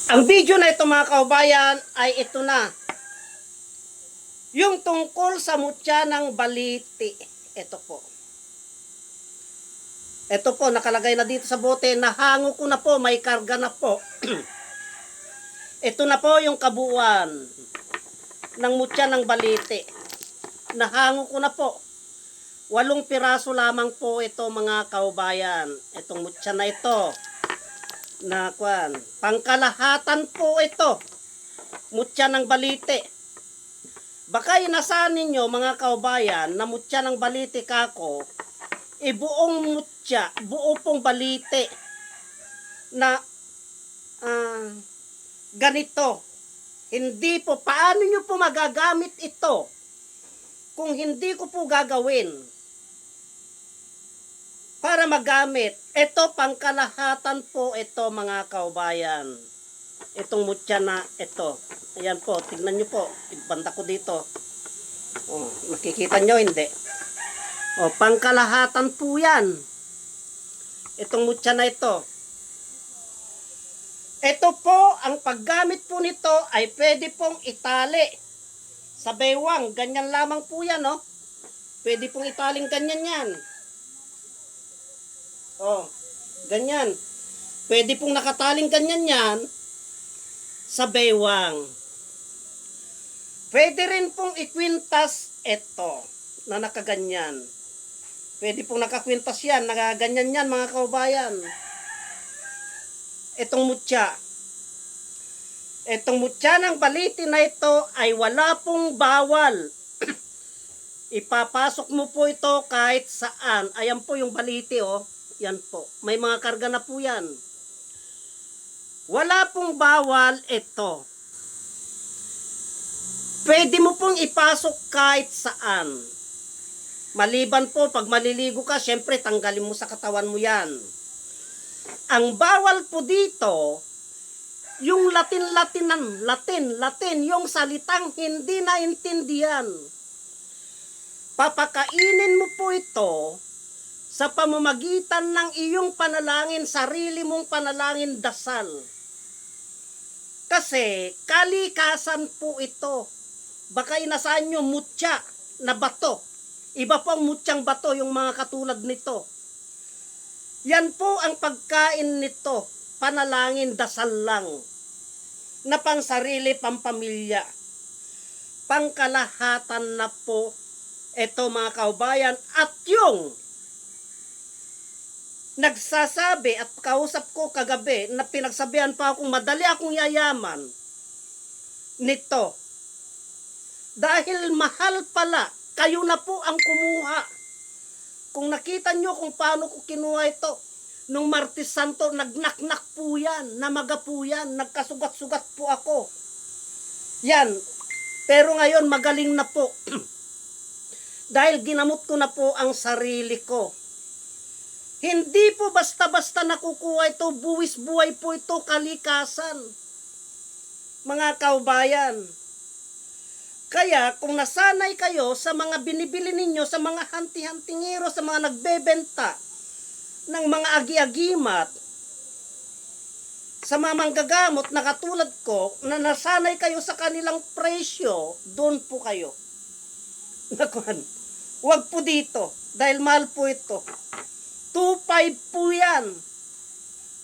Ang video na ito mga kaubayan ay ito na. Yung tungkol sa mutya ng baliti. Ito po. Ito po, nakalagay na dito sa bote. Nahango ko na po, may karga na po. Ito na po yung kabuuan ng mutya ng baliti. Nahango ko na po. 8 piraso lamang po ito mga kaubayan. Itong mutya na ito. Na kwan, pangkalahatan po ito. Mutya ng baliti. Baka inasahan ninyo mga kaubayan na mutya ng baliti kako, buong mutya, buo pong baliti na ganito. Hindi po, paano nyo po magagamit ito kung hindi ko po gagawin para magamit? Ito pangkalahatan po ito mga kaubayan. Itong mutya na ito. Ayan po, tignan nyo po. Ibanda ko dito. Oh, nakikita nyo, hindi? Oh, pangkalahatan po yan. Itong mutya na ito. Ito po, ang paggamit po nito ay pwede pong itali sa baywang. Ganyan lamang po yan, no? Pwede pong italing ganyan yan. Oh, ganyan. Pwede pong nakataling ganyan yan sa baywang. Pwede rin pong ikwintas ito na nakaganyan. Pwede pong nakakwintas yan, nakaganyan yan mga kaubayan. Itong mutya. Itong mutya ng baliti na ito ay wala pong bawal. Ipapasok mo po ito kahit saan. Ayan po yung baliti, oh. Yan po. May mga karga na po yan. Wala pong bawal ito. Pwede mo pong ipasok kahit saan. Maliban po, pag maliligo ka, syempre tanggalin mo sa katawan mo yan. Ang bawal po dito, yung Latin, yung salitang hindi naintindihan. Papakainin mo po ito sa pamamagitan ng iyong panalangin, sarili mong panalangin, dasal. Kasi kalikasan po ito. Baka inasahan nyo mutya na bato. Iba po ang mutyang bato, yung mga katulad nito. Yan po ang pagkain nito. Panalangin, dasal lang. Na pang sarili, pampamilya. Pangkalahatan na po ito mga kaubayan. At yung nagsasabi at kausap ko kagabi na pinagsabihan pa akong madali akong yayaman nito. Dahil mahal pala, kayo na po ang kumuha. Kung nakita nyo kung paano ko kinuha ito, nung Martes Santo, nagnaknak po yan, namaga po yan, nagkasugat-sugat po ako. Yan. Pero ngayon, magaling na po. Dahil ginamot ko na po ang sarili ko. Hindi po basta-basta nakukuha ito, buwis buhay po ito, kalikasan. Mga kaubayan. Kaya kung nasanay kayo sa mga binibili ninyo, sa mga hanti-hantingero, sa mga nagbebenta ng mga agi-agimat, sa mga manggagamot na katulad ko, na nasanay kayo sa kanilang presyo, doon po kayo. Nakuhan. Huwag po dito, dahil mahal po ito. 2.5 po yan,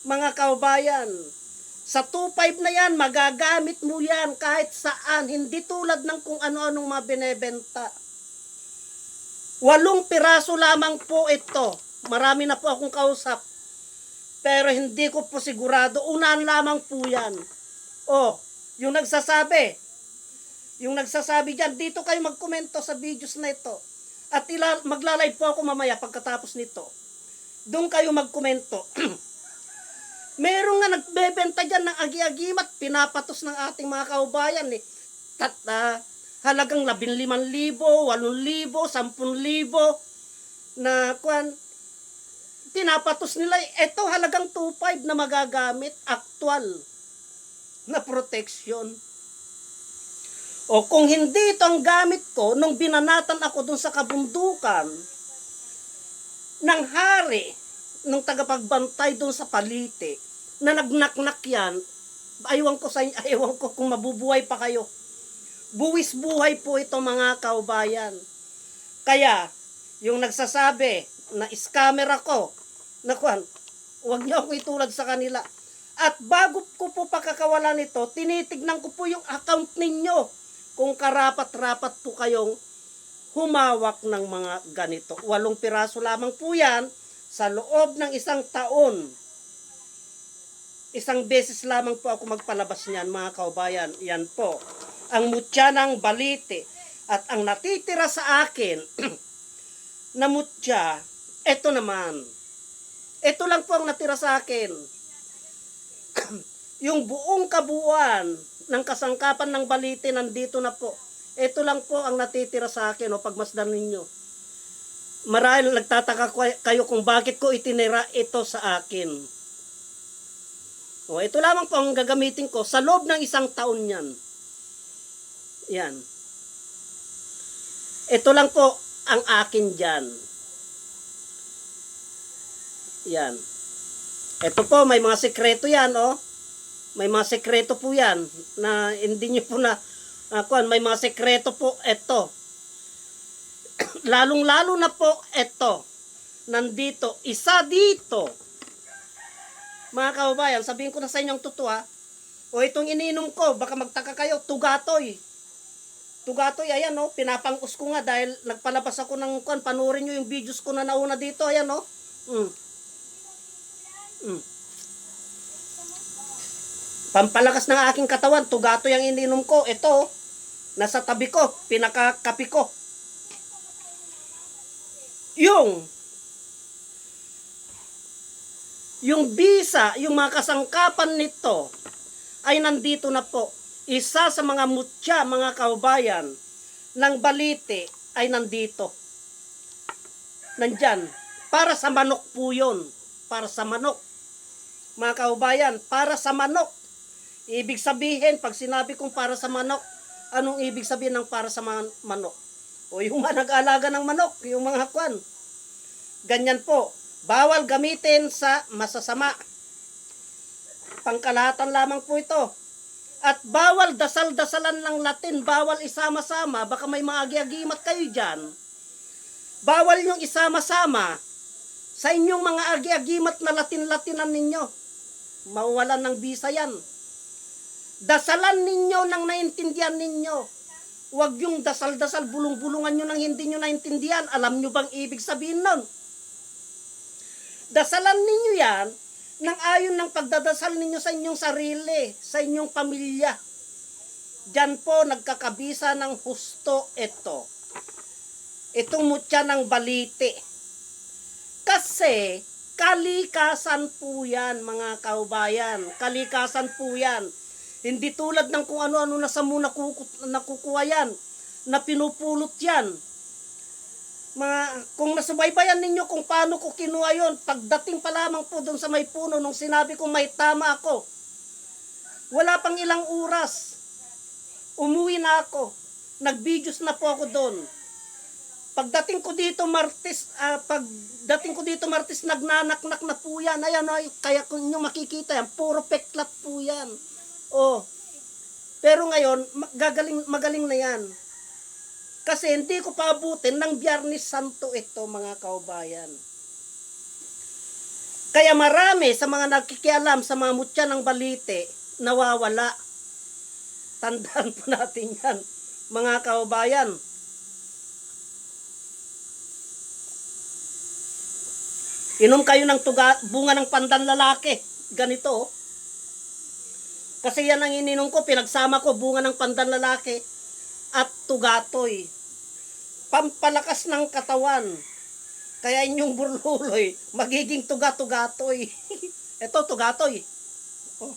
mga kaubayan. Sa 2.5 na yan, magagamit mo yan kahit saan. Hindi tulad ng kung ano-anong mga binebenta. 8 piraso lamang po ito. Marami na po akong kausap. Pero hindi ko po sigurado. Unahan lamang po yan. O, yung nagsasabi. Yung nagsasabi dyan, dito kayo magkomento sa videos na ito. At magla-live po ako mamaya pagkatapos nito. Doon kayo magkomento. Merong nga nagbebenta dyan ng agi-agimat, pinapatos ng ating mga kaubayan eh. Halagang 15,000, 8,000, 10,000 na kwan. Pinapatos nila, ito halagang 2.5 na magagamit, actual na protection. O kung hindi ito ang gamit ko, nung binanatan ako dun sa kabundukan ng hari, nung tagapagbantay doon sa palite, na nagnaknak yan, Aywan ko kung mabubuhay pa kayo. Buwis buhay po ito mga kaubayan. Kaya, yung nagsasabi na scammer ako, nakuan, huwag niyo ako itulad sa kanila. At bago ko po pakakawalan ito, tinitignan ko po yung account ninyo kung karapat-rapat po kayong humawak ng mga ganito. 8 piraso lamang po yan sa loob ng 1 taon. 1 beses lamang po ako magpalabas niyan mga kaubayan. Yan po. Ang mutya ng balite. At ang natitira sa akin na mutya, eto naman. Ito lang po ang natira sa akin. Yung buong kabuuan ng kasangkapan ng balite nandito na po. Ito lang po ang natitira sa akin o pagmasdan ninyo. Marahil nagtataka kayo kung bakit ko itinira ito sa akin. O, ito lamang po ang gagamitin ko sa loob ng 1 taon yan. Yan. Ito lang po ang akin dyan. Yan. Ito po, may mga sekreto yan, oh. May mga sekreto po yan na hindi nyo po na may mga sekreto po ito. Lalong-lalo na po ito. Nandito, isa dito. Mga kaubayan, sabihin ko na sa inyong totoo ha. O itong iniinom ko, baka magtaka kayo, tugatoy. Tugatoy, ayan o, pinapang-us ko nga dahil nagpalabas ako ng panurin nyo yung videos ko na nauna dito, ayan o. Pampalakas ng aking katawan, tugatoy ang iniinom ko. Ito, nasa tabi ko, pinakakapi ko. Yung bisa, yung mga kasangkapan nito, ay nandito na po. Isa sa mga mutya, mga kaubayan, ng balite, ay nandito. Nandyan. Para sa manok po yun. Para sa manok. Mga kaubayan, para sa manok. Ibig sabihin, pag sinabi kong para sa manok, anong ibig sabihin ng para sa manok? O yung mga nag-aalaga ng manok, yung mga kwan. Ganyan po. Bawal gamitin sa masasama. Pangkalahatan lamang po ito. At bawal dasal-dasalan ng Latin, bawal isama-sama, baka may maagiagimat kayo dyan. Bawal yung isama-sama sa inyong mga agiagimat na Latin-Latinan ninyo. Mawalan ng bisa yan. Dasalan ninyo nang naintindihan ninyo. Huwag yung dasal-dasal, bulong-bulungan nyo nang hindi nyo naintindihan. Alam nyo bang ibig sabihin nun? Dasalan ninyo yan nang ayon ng pagdadasal ninyo sa inyong sarili, sa inyong pamilya. Diyan po nagkakabisa ng husto ito. Itong mutya ng balite. Kasi kalikasan po yan mga kaubayan. Kalikasan po yan. Hindi tulad ng kung ano-ano na sa muna nakukuha yan. Na pinupulot yan. Kung nasubaybayan ninyo kung paano ko kinuha yon, pagdating pa lamang po doon sa may puno nung sinabi ko may tama ako, wala pang ilang oras, umuwi na ako, nag-videos na po ako doon. Pagdating ko dito Martes, nagnanaknak na po yan. Ayan, kaya kung nyo makikita yan, puro peklat po yan. Oh. Pero ngayon, magaling na yan. Kasi hindi ko paabutin ng Biyernes Santo ito mga kaubayan. Kaya marami sa mga nagkikialam sa mga mutya ng balite, nawawala. Tandaan po natin yan, mga kaubayan. Inom kayo ng bunga ng pandan lalaki. Ganito. Kasi yan ang ininom ko, pinagsama ko bunga ng pandan lalaki at tugatoy. Pampalakas ng katawan. Kaya inyong burluloy, magiging tuga-tugatoy. Ito, tugatoy. Oh.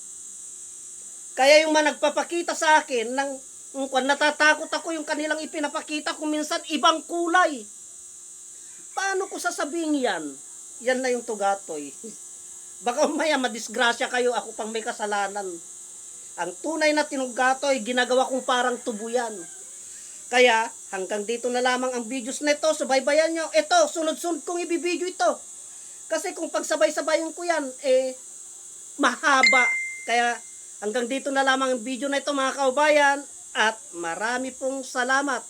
Kaya yung mga nagpapakita sa akin, natatakot ako yung kanilang ipinapakita kung minsan ibang kulay. Paano ko sasabihin yan? Yan na yung tugatoy. Baka umaya madisgrasya kayo, ako pang may kasalanan. Ang tunay na tinugatoy, ginagawa kong parang tubo yan. Kaya, hanggang dito na lamang ang videos nito. Subaybayan nyo. Ito, sunod-sunod kong ibibideo ito. Kasi kung pagsabay-sabayin ko yan, mahaba. Kaya, Hanggang dito na lamang ang video na ito mga kaubayan at marami pong salamat.